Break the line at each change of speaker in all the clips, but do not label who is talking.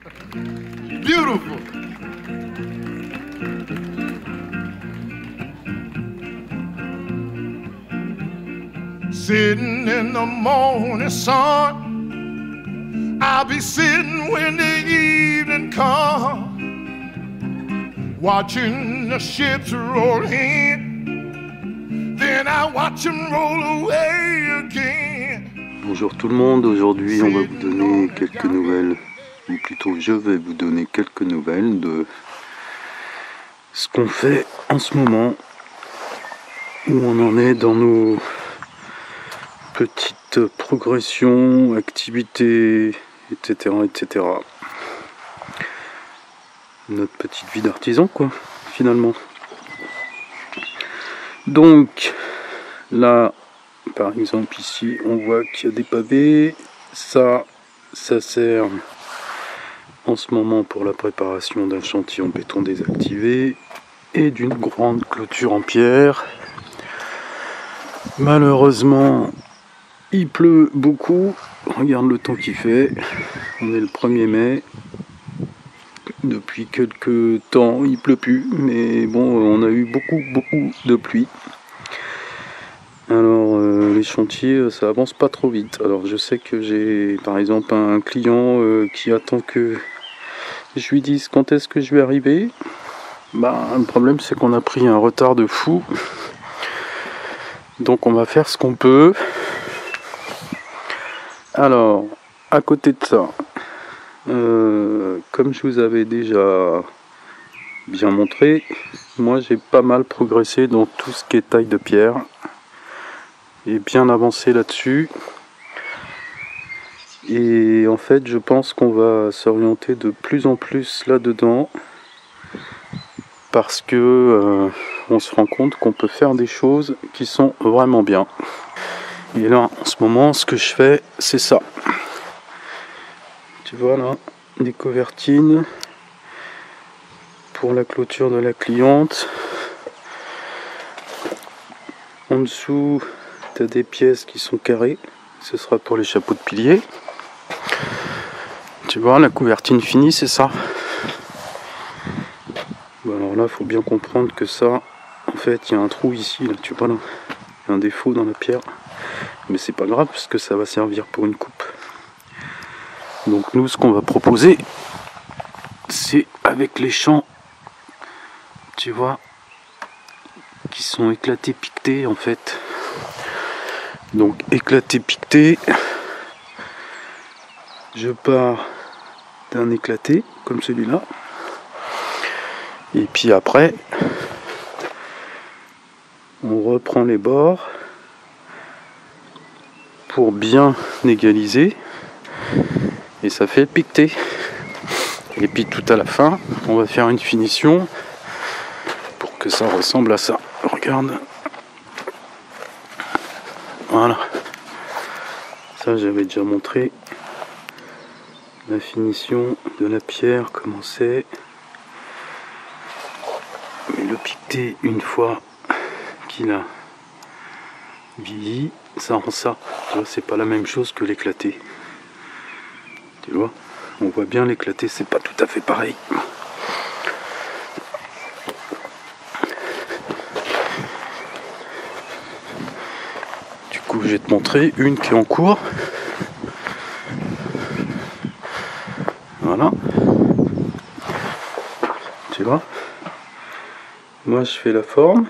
Beautiful. Sitting in the morning sun, I'll be sitting when the evening comes, watching the ships roll in, then I watch them roll away again.
Bonjour tout le monde, aujourd'hui on va vous donner quelques nouvelles, ou plutôt je vais vous donner quelques nouvelles de ce qu'on fait en ce moment, où on en est dans nos petites progressions, activités, etc. etc. Notre petite vie d'artisan quoi, finalement. Donc là, par exemple ici, on voit qu'il y a des pavés. Ça sert en ce moment pour la préparation d'un chantier en béton désactivé et d'une grande clôture en pierre. Malheureusement, il pleut beaucoup. Regarde le temps qu'il fait. On est le 1er mai. Depuis quelques temps, il pleut plus. Mais bon, on a eu beaucoup de pluie. Alors les chantiers ça avance pas trop vite. Alors je sais que j'ai par exemple un client qui attend que je lui dise quand est-ce que je vais arriver. Bah le problème c'est qu'on a pris un retard de fou. Donc on va faire ce qu'on peut. Alors à côté de ça, comme je vous avais déjà bien montré, moi j'ai pas mal progressé dans tout ce qui est taille de pierre. Et bien avancé là-dessus. Et en fait, je pense qu'on va s'orienter de plus en plus là-dedans. Parce que on se rend compte qu'on peut faire des choses qui sont vraiment bien. Et là, en ce moment, ce que je fais, c'est ça. Tu vois là, des couvertines pour la clôture de la cliente. En dessous, tu as des pièces qui sont carrées, ce sera pour les chapeaux de piliers. Tu vois, la couvertine finie, c'est ça. Bon, alors là, il faut bien comprendre que ça, en fait, il y a un trou ici, là, tu vois là, il y a un défaut dans la pierre. Mais c'est pas grave, parce que ça va servir pour une coupe. Donc nous, ce qu'on va proposer, c'est avec les champs, tu vois, qui sont éclatés, piquetés, en fait. Donc éclaté piqueté, je pars d'un éclaté comme celui-là, et puis après on reprend les bords pour bien égaliser et ça fait le piqueté. Et puis tout à la fin on va faire une finition pour que ça ressemble à ça. Regarde. Voilà, ça j'avais déjà montré la finition de la pierre, comment c'est. Mais le piqueté, une fois qu'il a vieilli, ça rend ça. Tu vois, c'est pas la même chose que l'éclaté. Tu vois, on voit bien l'éclaté, c'est pas tout à fait pareil. Je vais te montrer une qui est en cours. Voilà. Tu vois, moi je fais la forme.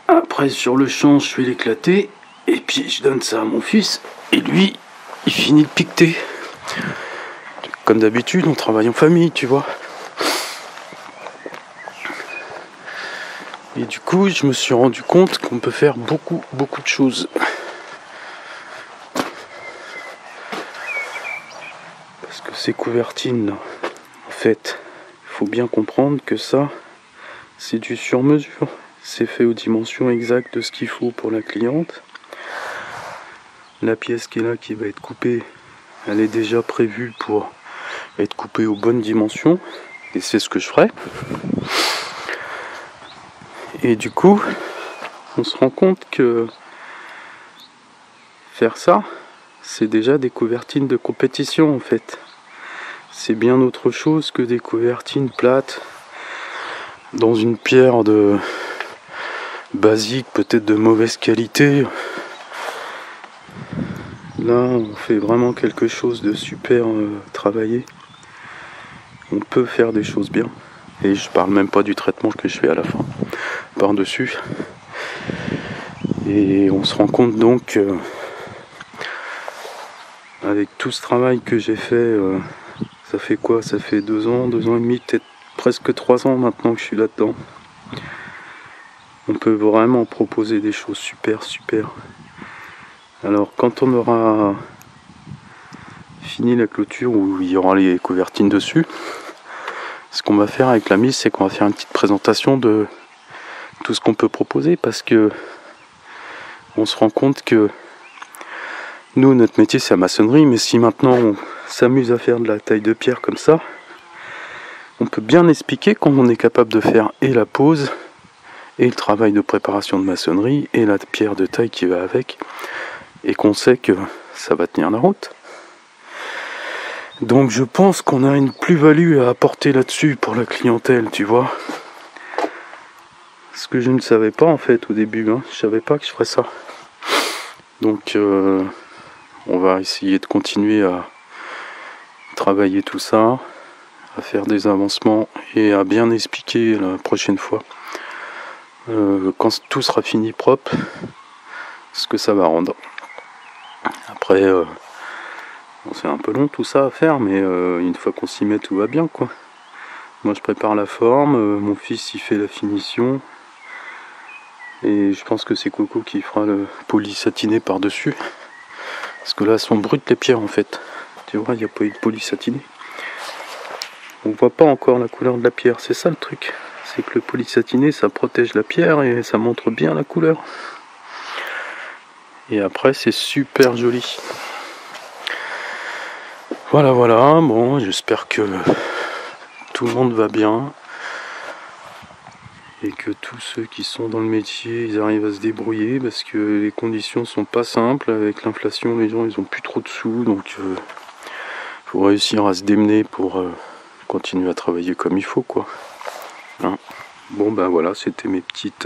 Après sur le champ je fais l'éclaté. Et puis je donne ça à mon fils. Et lui il finit le piqueté. Comme d'habitude on travaille en famille, tu vois. Et du coup, je me suis rendu compte qu'on peut faire beaucoup de choses. Parce que ces couvertines là, en fait, il faut bien comprendre que ça, c'est du sur-mesure. C'est fait aux dimensions exactes de ce qu'il faut pour la cliente. La pièce qui est là, qui va être coupée, elle est déjà prévue pour être coupée aux bonnes dimensions. Et c'est ce que je ferai. Et du coup, on se rend compte que faire ça, c'est déjà des couvertines de compétition en fait. C'est bien autre chose que des couvertines plates dans une pierre de basique, peut-être de mauvaise qualité. Là on fait vraiment quelque chose de super travaillé. On peut faire des choses bien. Et je parle même pas du traitement que je fais à la fin, par dessus. Et on se rend compte donc avec tout ce travail que j'ai fait, ça fait quoi? Ça fait 2 ans et demi, peut-être presque 3 ans maintenant que je suis là-dedans. On peut vraiment proposer des choses super. Alors quand on aura fini la clôture où il y aura les couvertines dessus, ce qu'on va faire avec la mise, c'est qu'on va faire une petite présentation de tout ce qu'on peut proposer, parce que on se rend compte que nous, notre métier c'est la maçonnerie, mais si maintenant on s'amuse à faire de la taille de pierre comme ça, on peut bien expliquer comment on est capable de faire et la pose, et le travail de préparation de maçonnerie, et la pierre de taille qui va avec, et qu'on sait que ça va tenir la route. Donc je pense qu'on a une plus-value à apporter là-dessus pour la clientèle, tu vois. Ce que je ne savais pas en fait au début, hein. Je savais pas que je ferais ça. Donc on va essayer de continuer à travailler tout ça, à faire des avancements et à bien expliquer la prochaine fois, quand tout sera fini propre, ce que ça va rendre. Après, c'est un peu long tout ça à faire, mais une fois qu'on s'y met, tout va bien quoi. Moi je prépare la forme, mon fils il fait la finition, et je pense que c'est Coco qui fera le poli satiné par dessus, parce que là elles sont brutes les pierres en fait, tu vois, il n'y a pas eu de poli satiné. On voit pas encore la couleur de la pierre, c'est ça le truc, c'est que le poli satiné ça protège la pierre et ça montre bien la couleur, et après c'est super joli. Voilà, bon, j'espère que tout le monde va bien et que tous ceux qui sont dans le métier, ils arrivent à se débrouiller, parce que les conditions sont pas simples. Avec l'inflation, les gens ils ont plus trop de sous, donc faut réussir à se démener pour continuer à travailler comme il faut quoi. Hein, bon ben voilà, c'était mes petites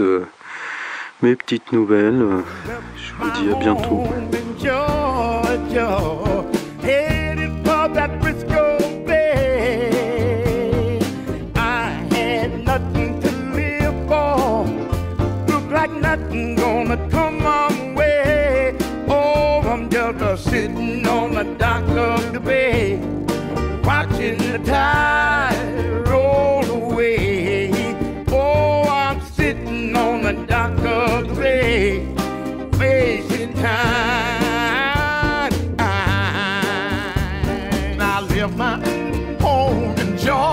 nouvelles. Je vous dis à bientôt.
Nothing gonna come my way. Oh, I'm just sitting on the dock of the bay, watching the tide roll away. Oh, I'm sitting on the dock of the bay, wasting time. I left my home in Georgia.